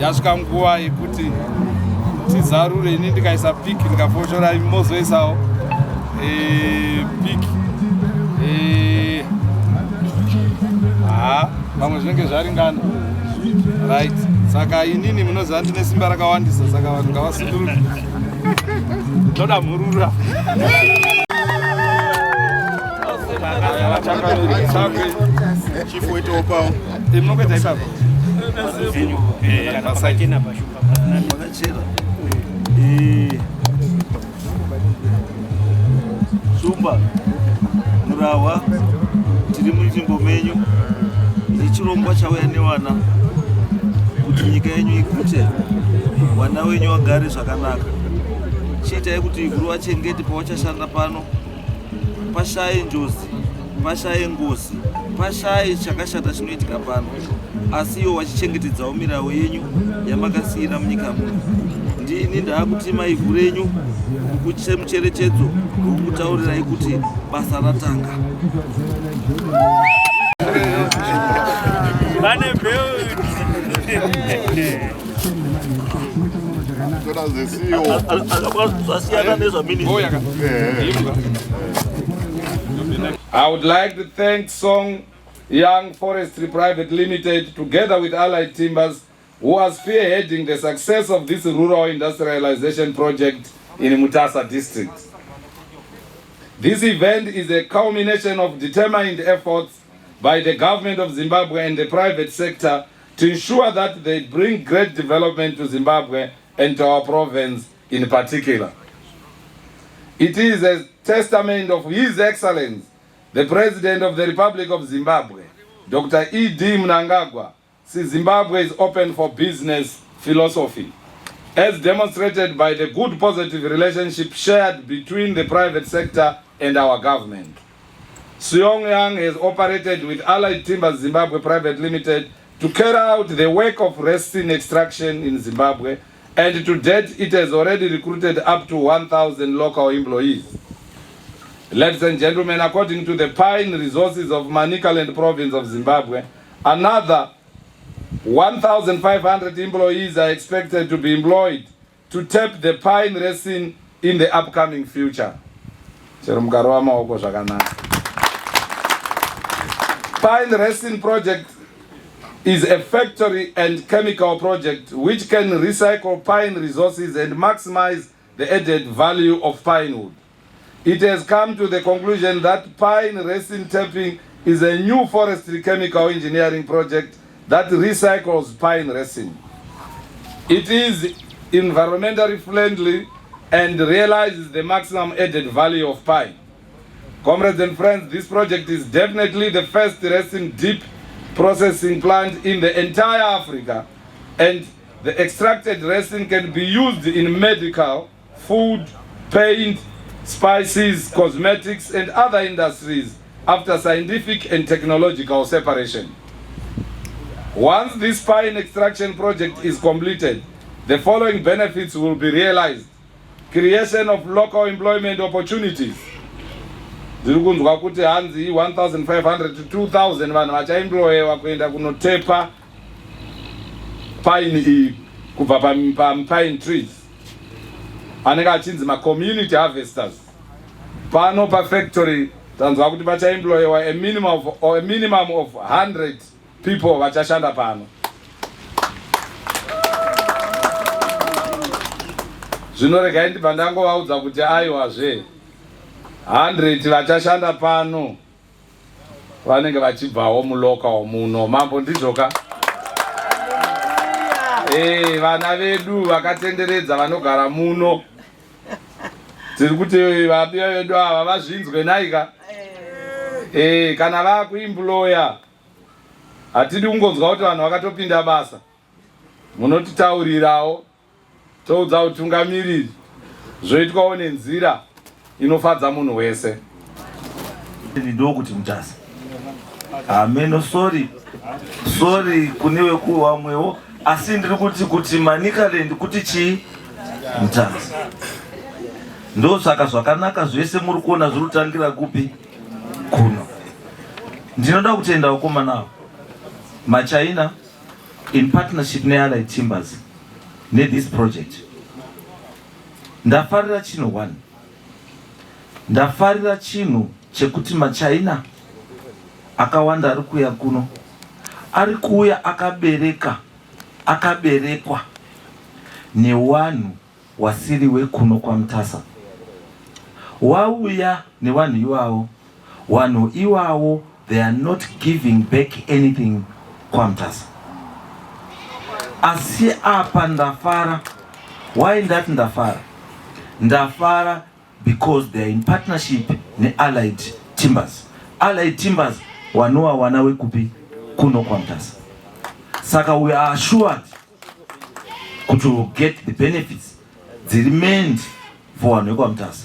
yasvika nguva yekuti tizarure. Ini ndikaisa piki ndikafoshora mozoisawo piki vamwe zvinenge zvaringana, right? Saka inini munoziva ndine simba rakawandisa, saka vanhu ngavasunduruke. Toda murura chifu wetu opao mnokweta ipapo Sumba murawa tiri munzvimbo menyu nechirongwa chauya newana kuti nyika yenyu ikute, wana wenyu wagare zvakanaka. Chiitai kuti ikuru vachengete pavachashanda pano pashaye njozi, pashaye ngozi, pashaye chakashata chinoitika pano, asi iwo vachichengetedzawo mirau yenyu yamakasiyira munyika muno. Ndini ndaakutima ivhu renyu mucherechedzo wokutaurirai kuti basa ratanga. I would like to thank Song Yuan Forestry Private Limited together with Allied Timbers who are spearheading the success of this rural industrialization project in MUTASA District. This event is a culmination of determined efforts by the government of Zimbabwe and the private sector to ensure that they bring great development to Zimbabwe and to our province in particular. It is a testament of His Excellency, the President of the Republic of Zimbabwe, Dr. E.D. Mnangagwa, Zimbabwe is open for business philosophy, as demonstrated by the good positive relationship shared between the private sector and our government. Song Yuan has operated with Allied Timbers Zimbabwe Private Limited to carry out the work of resin extraction in Zimbabwe, and to date it has already recruited up to 1,000 local employees. Ladies and gentlemen, according to the pine resources of Manicaland province of Zimbabwe, another 1,500 employees are expected to be employed to tap the pine resin in the upcoming future. Pine resin project is a factory and chemical project which can recycle pine resources and maximize the added value of pine wood. It has come to the conclusion that pine resin tapping is a new forestry chemical engineering project that recycles pine resin. It is environmentally friendly and realizes the maximum added value of pine. Comrades and friends, this project is definitely the first resin deep processing plant in the entire Africa, and the extracted resin can be used in medical, food, paint, spices, cosmetics, and other industries after scientific and technological separation. Once this pine extraction project is completed, the following benefits will be realized. Creation of local employment opportunities. Ziri kunzwa kuti hanzi 1,500 to 2,000 vanhu vachaemployewa kuenda kunotepa pine iyi kubva pine trees. Anenge achinzi ma-community harvesters. Pano pa-factory tanzwa kuti vachaemployewa a minimum of 100 people vachashanda pano. Zvinoregai ndibva ndangovaudza kuti aiwazve 100 vachashanda pano vanenge vachibvawo mulocal muno. Mambo ndizvoka? Vana vedu vakatenderedza vanogara muno. Tiri kuti vabiwa vedu ava vazvinzwe naika. Kana vakuemploya hatidi kungonzwa kuti vanhu vakatopinda basa. Munotitaurirawo toudza utungamiriri zvoitwawo nenzira inofadza munhu wese. Ndidokuti MUTASA. Ameno sorry kunewe kuwamwewo asi ndiri kuti Manicaland kuti chi MUTASA. Ndo saka zvakanaka zvese muri kuona zviri kutangira kupi kuno. Ndinoda kutenda vakomana maChina in partnership neAllied Timbers this project. Ndafarira chino one. Ndafarira chino chekuti maChina akawanda ari kuuya kuno. Ari kuuya akaberekwa newanhu wasiri wekuno kwa MUTASA. Wauya newanhu iwavo, wanhu iwavo, they are not giving back anything kwa MUTASA. Asi apa ndafara. Why ndati ndafara? Ndafara because they are in partnership neAllied Timbers. Allied Timbers wanoa wanawe kupi kuno kwa MUTASA. Saka we are assured to get the benefits that remained for wanowe kwa MUTASA.